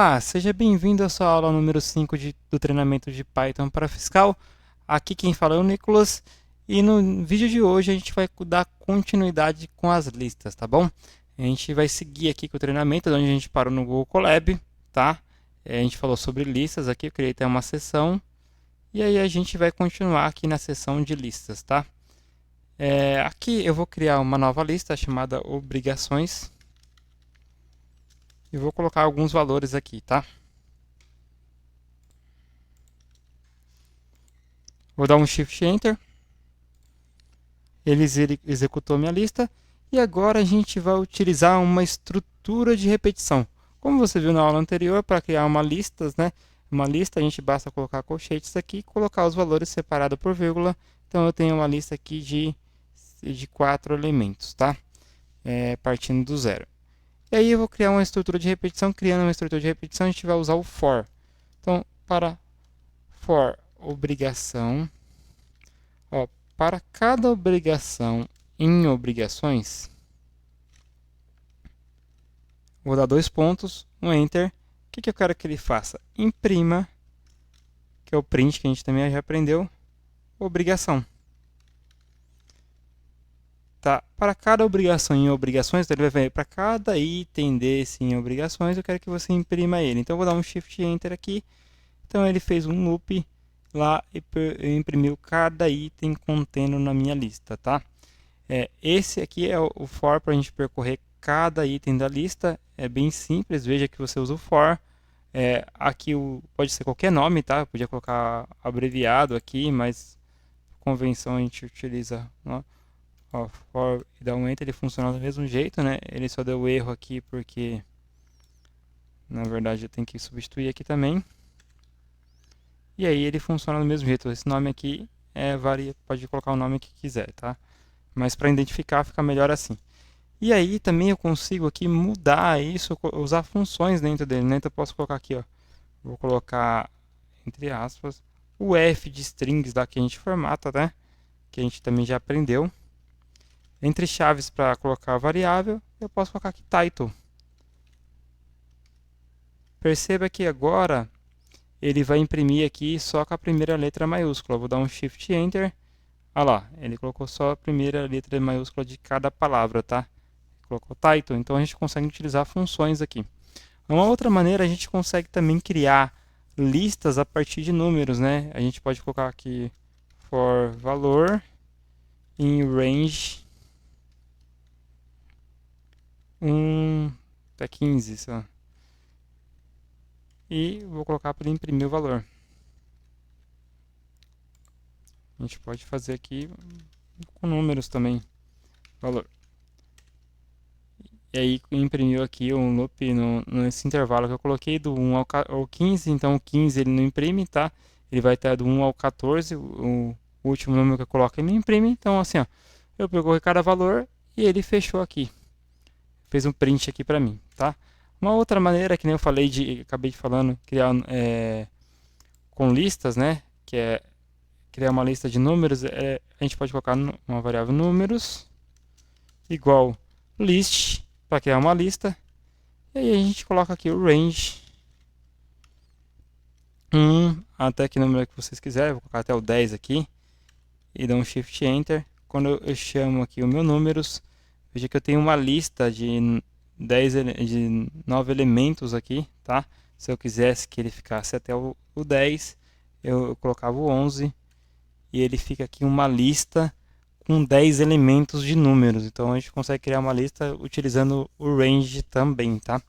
Olá, seja bem-vindo à sua aula número 5 do treinamento de Python para fiscal. Aqui quem fala é o Nicolas e no vídeo de hoje a gente vai dar continuidade com as listas, tá bom? A gente vai seguir aqui com o treinamento, onde a gente parou no Google Colab, tá? A gente falou sobre listas aqui, eu criei até uma seção e aí a gente vai continuar aqui na seção de listas, tá? Aqui eu vou criar uma nova lista chamada obrigações. E vou colocar alguns valores aqui, tá? Vou dar um Shift Enter. Ele executou minha lista. E agora a gente vai utilizar uma estrutura de repetição. Como você viu na aula anterior, para criar uma lista, né? Uma lista, a gente basta colocar colchetes aqui e colocar os valores separados por vírgula. Então eu tenho uma lista aqui de 4 elementos, tá? Partindo do zero. E aí eu vou criar uma estrutura de repetição. Criando uma estrutura de repetição, a gente vai usar o for. Então, para for obrigação, para cada obrigação em obrigações, vou dar 2 pontos, um Enter. O que eu quero que ele faça? Imprima, que é o print que a gente também já aprendeu, obrigação. Tá? Para cada obrigação em obrigações, então ele vai ver para cada item desse em obrigações, eu quero que você imprima ele. Então eu vou dar um Shift Enter aqui. Então ele fez um loop lá e imprimiu cada item contendo na minha lista, tá? Esse aqui é o for para a gente percorrer cada item da lista. É bem simples, veja que você usa o for. Aqui pode ser qualquer nome, tá? Eu podia colocar abreviado aqui, mas por convenção a gente utiliza for e dá um enter, ele funciona do mesmo jeito, né? Ele só deu erro aqui porque na verdade eu tenho que substituir aqui também. E aí ele funciona do mesmo jeito. Esse nome aqui varia, pode colocar o nome que quiser, tá? Mas para identificar fica melhor assim. E aí também eu consigo aqui mudar isso, usar funções dentro dele, né? Então eu posso colocar aqui, ó. Vou colocar entre aspas o F de strings lá que a gente formata, né? Que a gente também já aprendeu. Entre chaves para colocar a variável, eu posso colocar aqui title. Perceba que agora ele vai imprimir aqui só com a primeira letra maiúscula. Eu vou dar um Shift Enter. Olha lá, ele colocou só a primeira letra maiúscula de cada palavra, tá? Colocou title, então a gente consegue utilizar funções aqui. Uma outra maneira, a gente consegue também criar listas a partir de números, né? A gente pode colocar aqui for valor em range 1 até 15, só. E vou colocar para ele imprimir o valor. A gente pode fazer aqui com números também, valor. E aí imprimiu aqui um loop nesse intervalo que eu coloquei do 1 ao 15, então o 15 ele não imprime, tá? Ele vai estar do 1 ao 14, o último número que eu coloco ele não imprime, então assim, ó, eu percorri cada valor e ele fechou aqui. Fez um print aqui para mim, tá? Uma outra maneira, que nem eu falei, acabei de falando, criar com listas, né? Que é criar uma lista de números, a gente pode colocar uma variável números igual list para criar uma lista. E aí a gente coloca aqui o range 1 até que número que vocês quiserem. Vou colocar até o 10 aqui e dar um Shift Enter. Quando eu chamo aqui o meu números, veja que eu tenho uma lista de 9 elementos aqui, tá? Se eu quisesse que ele ficasse até o 10, eu colocava o 11 e ele fica aqui uma lista com 10 elementos de números. Então a gente consegue criar uma lista utilizando o range também, tá?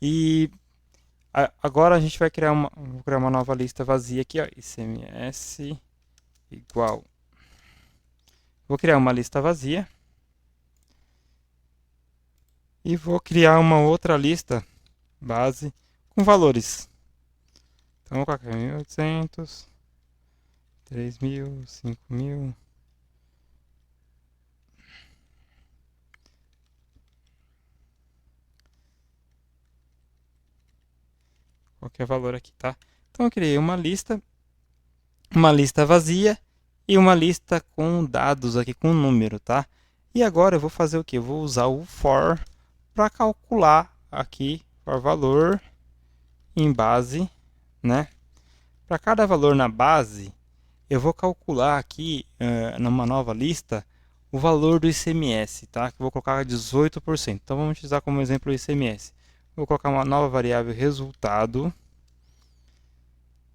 E agora a gente vai criar vou criar uma nova lista vazia aqui, ó, ICMS igual. Vou criar uma lista vazia. E vou criar uma outra lista base com valores. Então vou colocar 1800, 3000, 5000. Qualquer valor aqui, tá? Então eu criei uma lista vazia e uma lista com dados aqui, com número, tá? E agora eu vou fazer o que? Eu vou usar o for para calcular aqui for valor em base, né? Para cada valor na base, eu vou calcular aqui, numa nova lista, o valor do ICMS, tá? Que eu vou colocar 18%. Então, vamos utilizar como exemplo o ICMS. Vou colocar uma nova variável resultado,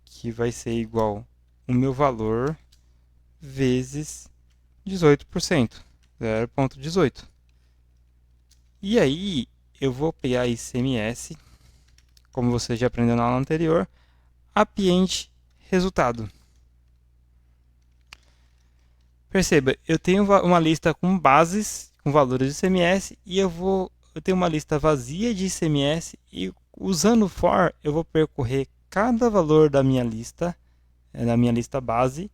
que vai ser igual o meu valor vezes 18%, 0,18. E aí, eu vou pegar ICMS, como você já aprendeu na aula anterior, append resultado. Perceba, eu tenho uma lista com bases, com valores de ICMS, e eu tenho uma lista vazia de ICMS, e usando o for, eu vou percorrer cada valor da minha lista base,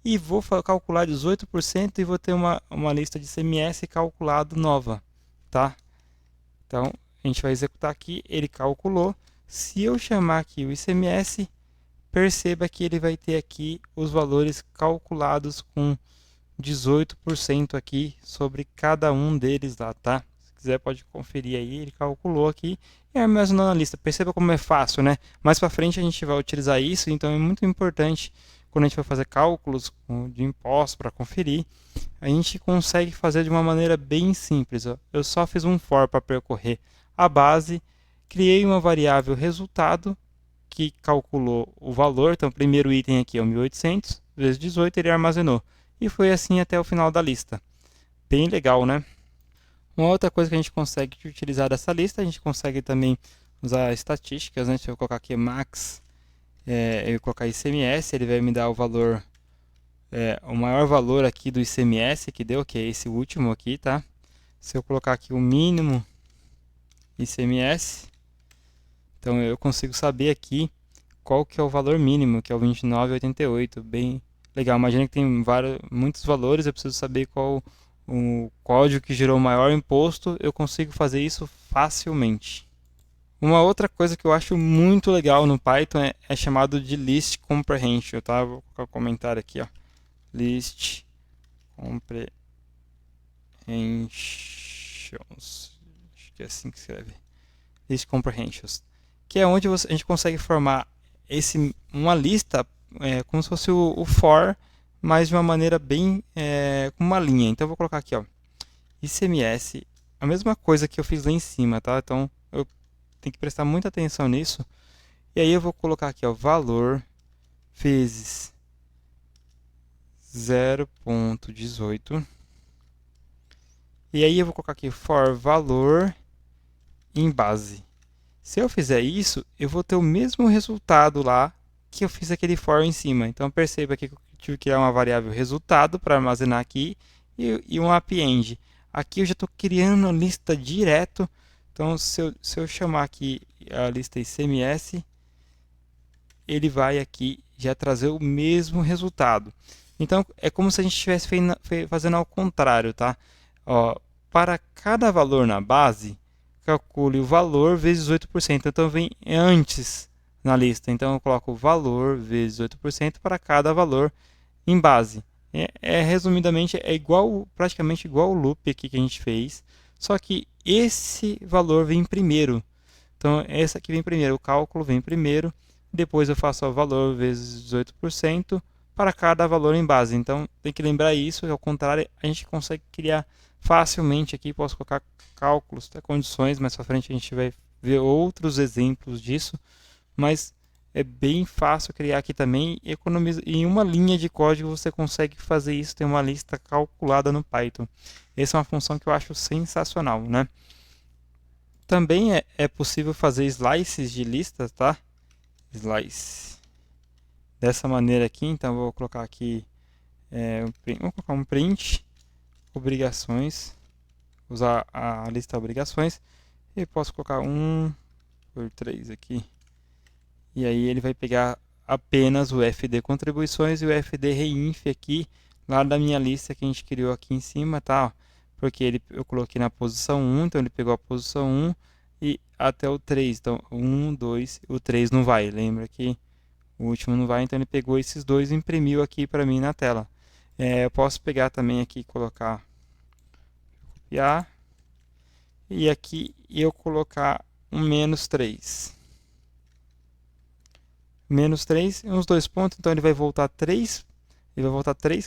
e vou calcular 18% e vou ter uma lista de ICMS calculado nova, tá? Então, a gente vai executar aqui, ele calculou. Se eu chamar aqui o ICMS, perceba que ele vai ter aqui os valores calculados com 18% aqui sobre cada um deles lá, tá? Se quiser pode conferir aí, ele calculou aqui e armazenou na lista. Perceba como é fácil, né? Mais para frente a gente vai utilizar isso, então é muito importante quando a gente vai fazer cálculos de impostos para conferir, a gente consegue fazer de uma maneira bem simples. Ó. Eu só fiz um for para percorrer a base, criei uma variável resultado que calculou o valor, então o primeiro item aqui é o 1800 vezes 18, ele armazenou. E foi assim até o final da lista. Bem legal, né? Uma outra coisa que a gente consegue utilizar dessa lista, a gente consegue também usar estatísticas, né? Se eu colocar aqui max, eu colocar ICMS, ele vai me dar o valor, o maior valor aqui do ICMS que deu, que é esse último aqui, tá? Se eu colocar aqui o mínimo ICMS, então eu consigo saber aqui qual que é o valor mínimo, que é o 29,88, bem legal. Imagina que tem muitos valores, eu preciso saber qual o código que gerou o maior imposto, eu consigo fazer isso facilmente. Uma outra coisa que eu acho muito legal no Python é chamado de list comprehension, tá? Vou colocar o comentário aqui, ó. List comprehensions. Acho que é assim que escreve. List comprehensions. Que é onde a gente consegue formar uma lista como se fosse o for, mas de uma maneira bem com uma linha. Então eu vou colocar aqui, ó, ICMS, a mesma coisa que eu fiz lá em cima, tá? Então eu tenho que prestar muita atenção nisso. E aí eu vou colocar aqui, ó, valor vezes 0,18. E aí eu vou colocar aqui for valor em base. Se eu fizer isso, eu vou ter o mesmo resultado lá que eu fiz aquele for em cima. Então perceba aqui que eu tive que criar uma variável resultado para armazenar aqui e um append. Aqui eu já estou criando a lista direto. Então se eu chamar aqui a lista ICMS, ele vai aqui já trazer o mesmo resultado. Então é como se a gente estivesse fazendo ao contrário, tá? Ó, para cada valor na base, calcule o valor vezes 18%. Então vem antes na lista. Então eu coloco o valor vezes 18% para cada valor em base. Resumidamente praticamente igual o loop aqui que a gente fez, só que esse valor vem primeiro. Então esse aqui vem primeiro, o cálculo vem primeiro, depois eu faço o valor vezes 18% para cada valor em base. Então tem que lembrar isso, ao contrário, a gente consegue criar facilmente aqui, posso colocar cálculos, até condições, mais para frente a gente vai ver outros exemplos disso, mas é bem fácil criar aqui também, em uma linha de código você consegue fazer isso, tem uma lista calculada no Python. Essa é uma função que eu acho sensacional, né? Também é possível fazer slices de listas, tá? Slice. Dessa maneira aqui, então eu vou colocar aqui, vou colocar um print, obrigações, usar a lista obrigações, e posso colocar 1 por 3 aqui. E aí ele vai pegar apenas o fd contribuições e o fd reinf aqui, lá da minha lista que a gente criou aqui em cima, tá? Porque eu coloquei na posição 1, então ele pegou a posição 1 e até o 3. Então 1, 2, o 3 não vai, lembra que o último não vai, então ele pegou esses dois e imprimiu aqui para mim na tela. Eu posso pegar também aqui e colocar, copiar, e aqui eu colocar um -3. menos 3, uns 2 pontos, então ele vai voltar 3,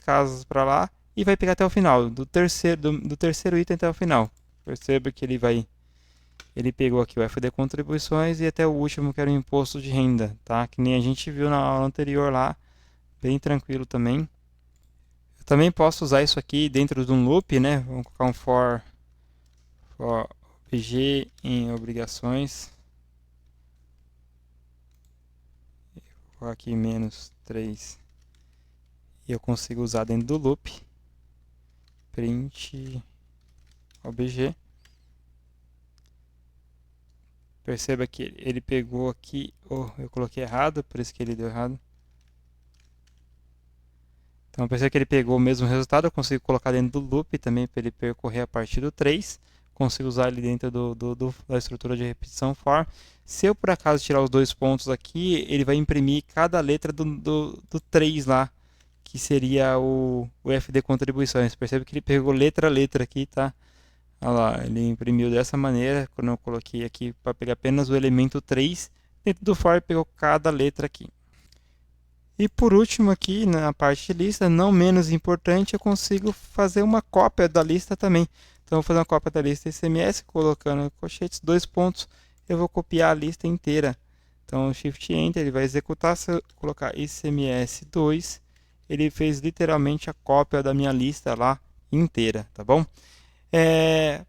casas para lá e vai pegar até o final, do terceiro item até o final. Perceba que ele pegou aqui o FD contribuições e até o último que era o imposto de renda, tá? Que nem a gente viu na aula anterior lá, bem tranquilo também. Eu também posso usar isso aqui dentro de um loop, né? Vamos colocar um for obj em obrigações. Vou colocar aqui menos 3 e eu consigo usar dentro do loop. Print obj. Perceba que ele pegou aqui, eu coloquei errado, por isso que ele deu errado. Então perceba que ele pegou o mesmo resultado, eu consigo colocar dentro do loop também para ele percorrer a partir do 3. Consigo usar ele dentro da estrutura de repetição for. Se eu por acaso tirar os 2 pontos aqui, ele vai imprimir cada letra do 3 lá, que seria o FD contribuições. Percebe que ele pegou letra a letra aqui, tá? Olha lá, ele imprimiu dessa maneira, quando eu coloquei aqui para pegar apenas o elemento 3, dentro do for pegou cada letra aqui. E por último aqui, na parte de lista, não menos importante, eu consigo fazer uma cópia da lista também. Então, eu vou fazer uma cópia da lista ICMS, colocando colchetes, 2 pontos, eu vou copiar a lista inteira. Então, Shift Enter, ele vai executar, se eu colocar ICMS 2, ele fez literalmente a cópia da minha lista lá inteira, tá bom?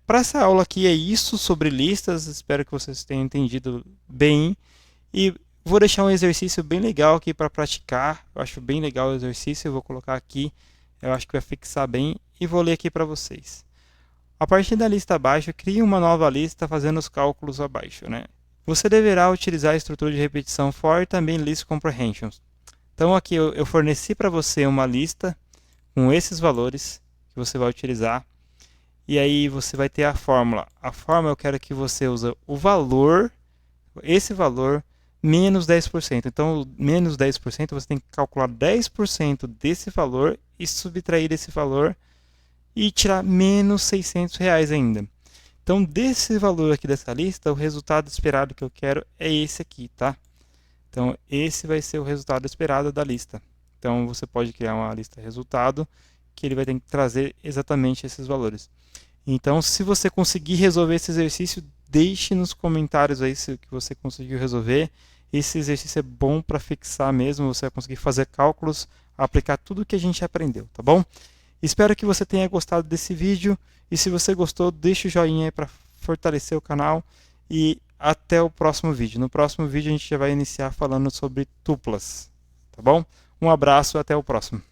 Para essa aula aqui é isso sobre listas, espero que vocês tenham entendido bem. E vou deixar um exercício bem legal aqui para praticar, eu acho bem legal o exercício, eu vou colocar aqui, eu acho que vai fixar bem e vou ler aqui para vocês. A partir da lista abaixo, crie uma nova lista fazendo os cálculos abaixo, né? Você deverá utilizar a estrutura de repetição for e também list comprehensions. Então aqui eu forneci para você uma lista com esses valores que você vai utilizar. E aí você vai ter a fórmula. A fórmula eu quero que você use o valor, esse valor, menos 10%. Então, menos 10% você tem que calcular 10% desse valor e subtrair desse valor e tirar menos R$600 ainda. Então, desse valor aqui dessa lista, o resultado esperado que eu quero é esse aqui, tá? Então, esse vai ser o resultado esperado da lista. Então, você pode criar uma lista resultado que ele vai ter que trazer exatamente esses valores. Então, se você conseguir resolver esse exercício, deixe nos comentários aí se que você conseguiu resolver. Esse exercício é bom para fixar mesmo, você vai conseguir fazer cálculos, aplicar tudo que a gente aprendeu, tá bom? Espero que você tenha gostado desse vídeo e se você gostou, deixe o joinha aí para fortalecer o canal e até o próximo vídeo. No próximo vídeo a gente já vai iniciar falando sobre tuplas, tá bom? Um abraço e até o próximo.